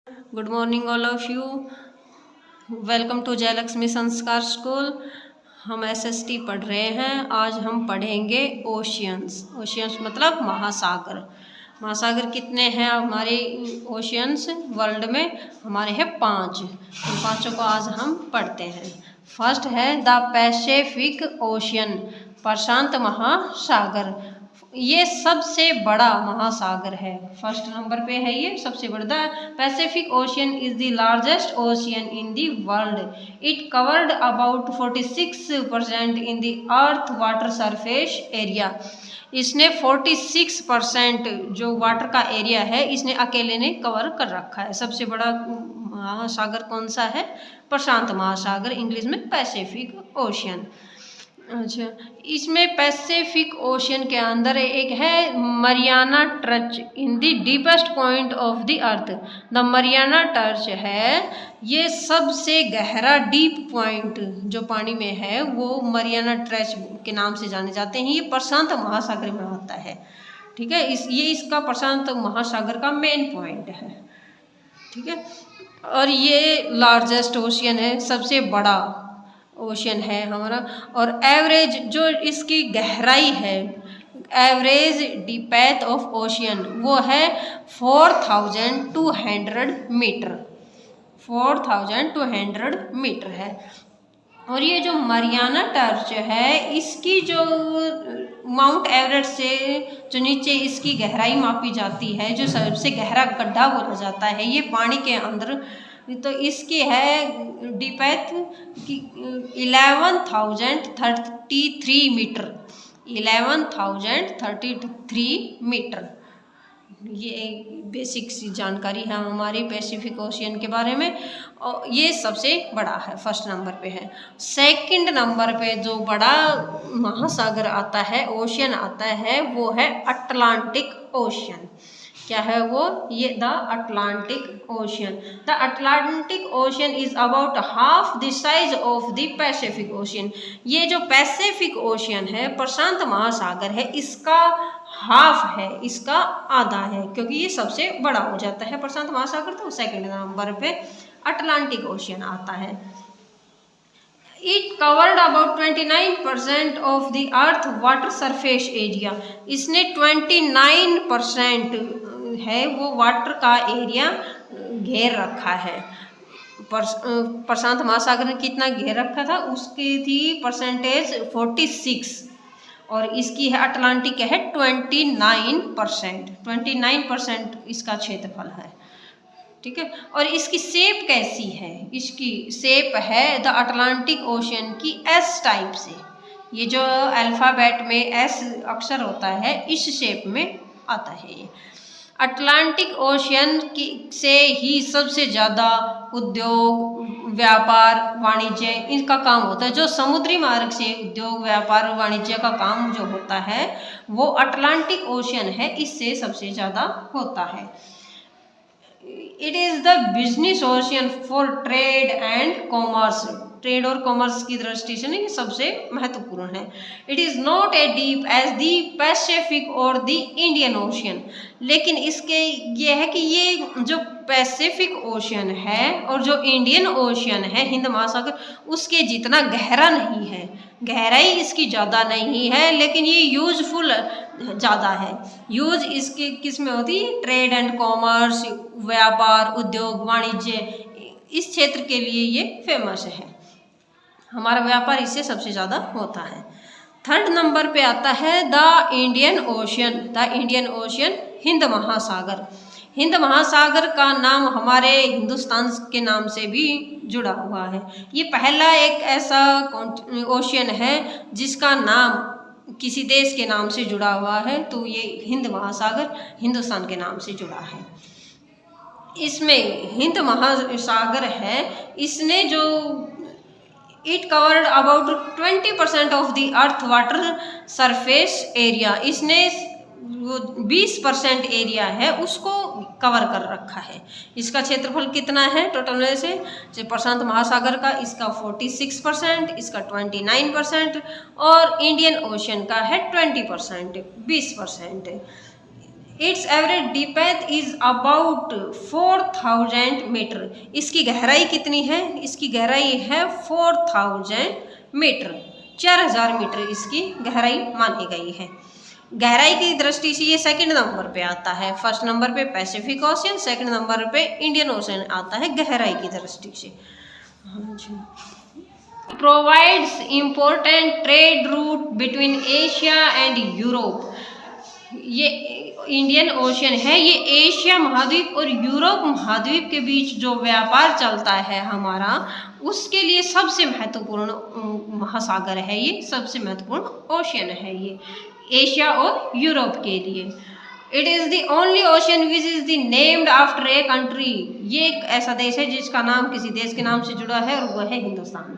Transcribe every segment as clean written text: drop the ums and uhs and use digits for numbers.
Good morning all of you. Welcome to Jayalakshmi Sanskar School. हम SST पढ़ रहे हैं। आज हम पढ़ेंगे ओशियंस। ओशियंस मतलब महासागर। महासागर कितने हैं हमारे ओशियंस वर्ल्ड में? हमारे हैं 5। इन 5 को आज हम पढ़ते हैं। फर्स्ट है द पैसिफिक ओशियन, प्रशांत महासागर। ये सबसे बड़ा महासागर है। फर्स्ट नंबर पे है ये सबसे बड़ा। The Pacific ocean is the largest ocean in the world. It covered about 46% in the earth water surface area. इसने 46% जो वाटर का एरिया है इसने अकेले ने कवर कर रखा है। सबसे बड़ा महासागर कौन सा है? प्रशांत महासागर, इंग्लिश में पैसिफिक ओशियन। अच्छा, इसमें पैसिफिक ओशियन के अंदर एक है Mariana trench in the deepest point of the earth. The Mariana trench है ये सबसे गहरा डीप पॉइंट जो पानी में है, वो मरियाना ट्रंच के नाम से जाने जाते हैं। ये प्रशांत महासागर में आता है। ठीक है, ये इसका प्रशांत महासागर का मेन पॉइंट है। ठीक है, और ये लार्जेस्ट ओशियन है, सबसे बड़ा ओशियन है हमारा। और एवरेज जो इसकी गहराई है, एवरेज डीपेथ ऑफ ओशियन वो है 4200 मीटर। 4200 मीटर है। और ये जो मरियाना ट्रंच है इसकी जो माउंट एवरेस्ट से जो नीचे इसकी गहराई मापी जाती है, जो सबसे गहरा गड्ढा बोला जाता है ये पानी के अंदर, तो इसकी है डीपेथ की 11,033 मीटर। 11,033 मीटर। ये बेसिक सी जानकारी है हमारी पैसिफिक ओशियन के बारे में। और ये सबसे बड़ा है, फर्स्ट नंबर पे है। सेकंड नंबर पे जो बड़ा महासागर आता है, ओशियन आता है, वो है अटलांटिक ओशियन। क्या है वो? ये the Atlantic ocean. The Atlantic ocean is about half the size of the Pacific ocean. ये जो पैसिफिक ओशियन है, प्रशांत महासागर है, इसका हाफ है, इसका आधा है, क्योंकि ये सबसे बड़ा हो जाता है प्रशांत महासागर। तो सेकंड नंबर पे अटलांटिक ओशियन आता है। It covered about 29% of the earth water surface area. इसने 29% है वो वाटर का एरिया घेर रखा है। प्रशांत महासागर ने कितना घेर रखा था? उसकी थी परसेंटेज 46, और इसकी है अटलांटिक है 29%। 29% इसका क्षेत्रफल है। ठीक है, और इसकी शेप कैसी है? इसकी शेप है द अटलांटिक ओशियन की एस टाइप से। ये जो अल्फ़ाबेट में एस अक्षर होता है इस शेप में आता है ये। अटलांटिक ओशियन की से ही सबसे ज़्यादा उद्योग, व्यापार, वाणिज्य इनका काम होता है। जो समुद्री मार्ग से उद्योग, व्यापार और वाणिज्य का काम जो होता है वो अटलांटिक ओशियन है, इससे सबसे ज़्यादा होता है। It is the business ocean for trade and commerce. Trade और कॉमर्स की दृष्टि से ये सबसे महत्वपूर्ण है। It is not a deep as the Pacific और द इंडियन ओशियन। लेकिन इसके ये है कि ये जो पैसिफिक ओशियन है और जो इंडियन ओशियन है, हिंद महासागर, उसके जितना गहरा नहीं है। गहराई इसकी ज़्यादा नहीं है, लेकिन ये यूजफुल ज़्यादा है। यूज इसकी किस में होती है? ट्रेड एंड कॉमर्स, व्यापार, उद्योग, वाणिज्य, इस क्षेत्र के लिए ये फेमस है। हमारा व्यापार इससे सबसे ज़्यादा होता है। थर्ड नंबर पे आता है the Indian ocean. The Indian ocean, Hind महासागर। हिंद महासागर का नाम हमारे हिंदुस्तान के नाम से भी जुड़ा हुआ है। ये पहला एक ऐसा ओशियन है जिसका नाम किसी देश के नाम से जुड़ा हुआ है, तो ये हिंद महासागर हिंदुस्तान के नाम से जुड़ा है। इसमें हिंद महासागर है, इसने जो it covered about 20% of the earth water surface area. इसने 20% एरिया है उसको कवर कर रखा है। इसका क्षेत्रफल कितना है टोटल में से? प्रशांत महासागर का इसका 46%, इसका 29% और इंडियन ओशियन का है 20%, 20%। Its average depth is about 4000 meter. इसकी गहराई कितनी है? इसकी गहराई है 4000 मीटर, 4000 मीटर इसकी गहराई मानी गई है। गहराई की दृष्टि से ये सेकंड नंबर पे आता है। फर्स्ट नंबर पे पैसिफिक ओशियन, सेकंड नंबर पे इंडियन ओशियन आता है गहराई की दृष्टि से। हाँ जी। Provides important trade route between Asia and Europe. ये इंडियन ओशियन है, ये एशिया महाद्वीप और यूरोप महाद्वीप के बीच जो व्यापार चलता है हमारा, उसके लिए सबसे महत्वपूर्ण महासागर है ये, सबसे महत्वपूर्ण ओशियन है ये एशिया और यूरोप के लिए। It is the only ocean which is the named after a country. ये एक ऐसा देश है जिसका नाम किसी देश के नाम से जुड़ा है और वह है Hindustan.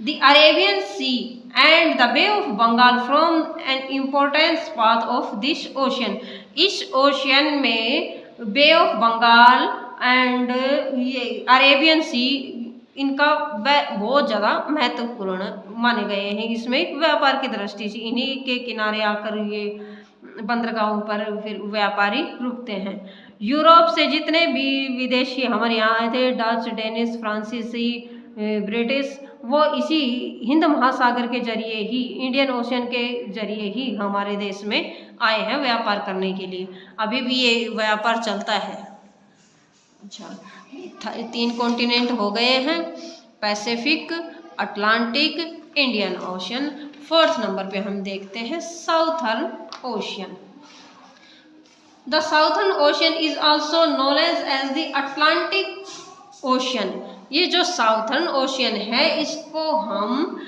The Arabian Sea and the Bay of Bengal form an important part of this ocean. इस ओशियन में बे ऑफ बंगाल एंड ये अरेबियन सी, इनका बहुत ज़्यादा महत्वपूर्ण माने गए हैं। इसमें व्यापार की दृष्टि से इन्हीं के किनारे आकर ये बंदरगाहों पर फिर व्यापारी रुकते हैं। यूरोप से जितने भी विदेशी हमारे यहाँ आए थे, डच, डेनिश, फ्रांसीसी, ब्रिटिश, वो इसी हिंद महासागर के जरिए ही, इंडियन ओशियन के जरिए ही हमारे देश में आए हैं व्यापार करने के लिए। अभी भी ये व्यापार चलता है। अच्छा, 3 कॉन्टिनेंट हो गए हैं, Pacific, Atlantic, Indian Ocean. 4th number पे हम देखते हैं Southern Ocean. The Southern Ocean is also known as the Atlantic Ocean. ये जो साउथर्न ओशियन है इसको हम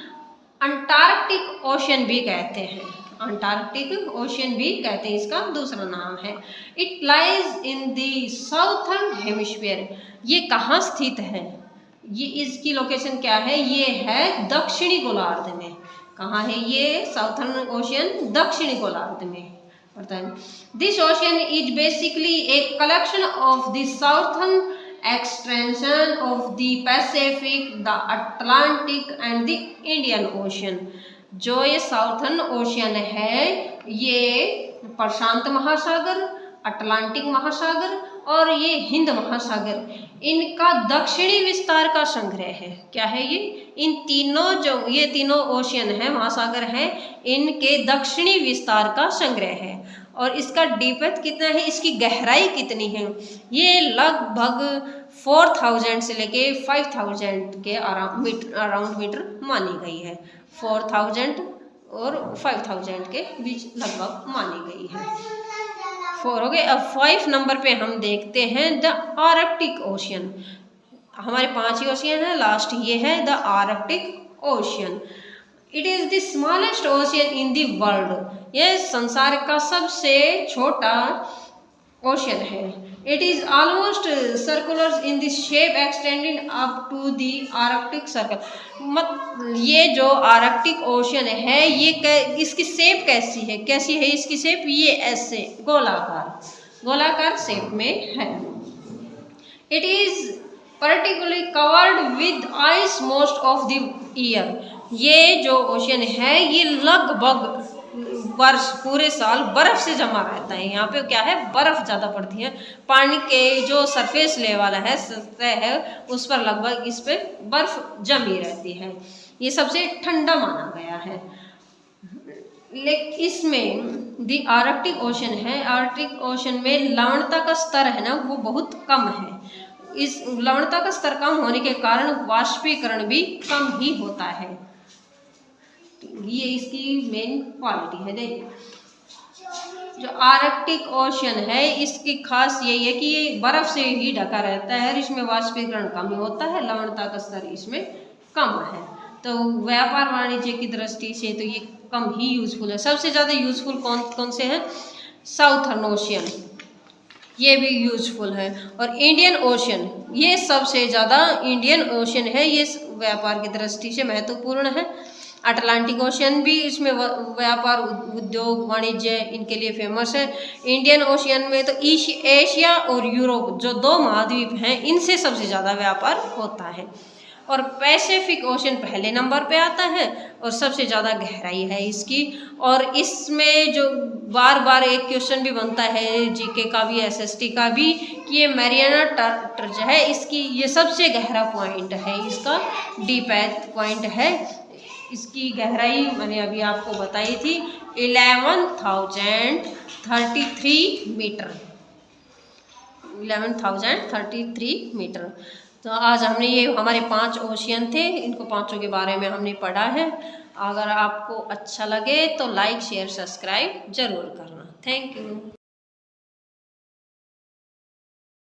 अंटार्कटिक ओशियन भी कहते हैं, अंटार्कटिक ओशियन भी कहते हैं, इसका दूसरा नाम है। It lies in the southern hemisphere. ये कहाँ स्थित है? ये इसकी लोकेशन क्या है? ये है दक्षिणी गोलार्ध में। कहाँ है ये साउथर्न ओशियन? दक्षिणी गोलार्ध में पड़ता है। This ocean is basically a collection of the southern extension of the Pacific, the Atlantic and the Indian Ocean। जो ये साउथर्न ओशियन है ये प्रशांत महासागर, अटलांटिक महासागर और ये हिंद महासागर, इनका दक्षिणी विस्तार का संग्रह है। क्या है ये? इन तीनों जो ये तीनों ओशियन है, महासागर है, इनके दक्षिणी विस्तार का संग्रह है। और इसका डीपेथ कितना है, इसकी गहराई कितनी है? ये लगभग 4000 से लेके 5000 के अराउंड मीटर मानी गई है। 4000 और 5000 के बीच लगभग मानी गई है। 4 हो गए। अब 5 नंबर पे हम देखते हैं द आर्कटिक ओशियन। हमारे 5 ही ओशियन है, लास्ट ये है the Arctic Ocean. It is the smallest ocean in the world. यह संसार का सबसे छोटा ओशियन है। It is almost circular in the shape extending up to the Arctic Circle. ये जो आर्कटिक ओशियन है ये इसकी शेप कैसी है? कैसी है इसकी शेप? ये ऐसे गोलाकार शेप में है। It is particularly covered with ice most of the year. ये जो ओशियन है ये लगभग वर्ष पूरे साल बर्फ से जमा रहता है। यहाँ पे क्या है, बर्फ ज़्यादा पड़ती है। पानी के जो सरफेस लेवल है, सतह है, उस पर लगभग इस पे बर्फ जमी रहती है। ये सबसे ठंडा माना गया है। लेकिन इसमें दी आर्कटिक ओशन है, आर्कटिक ओशन में लवणता का स्तर है ना वो बहुत कम है। इस लवणता का स्तर कम होने के कारण वाष्पीकरण भी कम ही होता है। ये इसकी मेन क्वालिटी है। देखिए जो आर्कटिक ओशन है इसकी खास यही है कि ये बर्फ से ही ढका रहता है और इसमें वाष्पीकरण कम होता है, लवणता का स्तर इसमें कम है। तो व्यापार वाणिज्य की दृष्टि से तो ये कम ही यूजफुल है। सबसे ज़्यादा यूजफुल कौन से हैं? साउथर्न ओशियन, ये भी यूजफुल है। और इंडियन ओशियन, ये सबसे ज़्यादा इंडियन ओशियन है, ये व्यापार की दृष्टि से महत्वपूर्ण है। अटलांटिक ओशियन भी इसमें व्यापार, उद्योग, वाणिज्य इनके लिए फेमस है। इंडियन ओशियन में तो एशिया और यूरोप जो 2 महाद्वीप हैं इनसे सबसे ज़्यादा व्यापार होता है। और पैसिफिक ओशन पहले नंबर पे आता है और सबसे ज़्यादा गहराई है इसकी। और इसमें जो बार बार एक क्वेश्चन भी बनता है जीके का भी एसएसटी का भी कि ये मैरियाना ट्रंच है, इसकी ये सबसे गहरा पॉइंट है, इसका डीपेथ पॉइंट है। इसकी गहराई मैंने अभी आपको बताई थी 11,033 मीटर, 11,033 मीटर। तो आज हमने ये हमारे 5 ओशियन थे, इनको पांचों के बारे में हमने पढ़ा है। अगर आपको अच्छा लगे तो लाइक शेयर सब्सक्राइब जरूर करना। Thank you.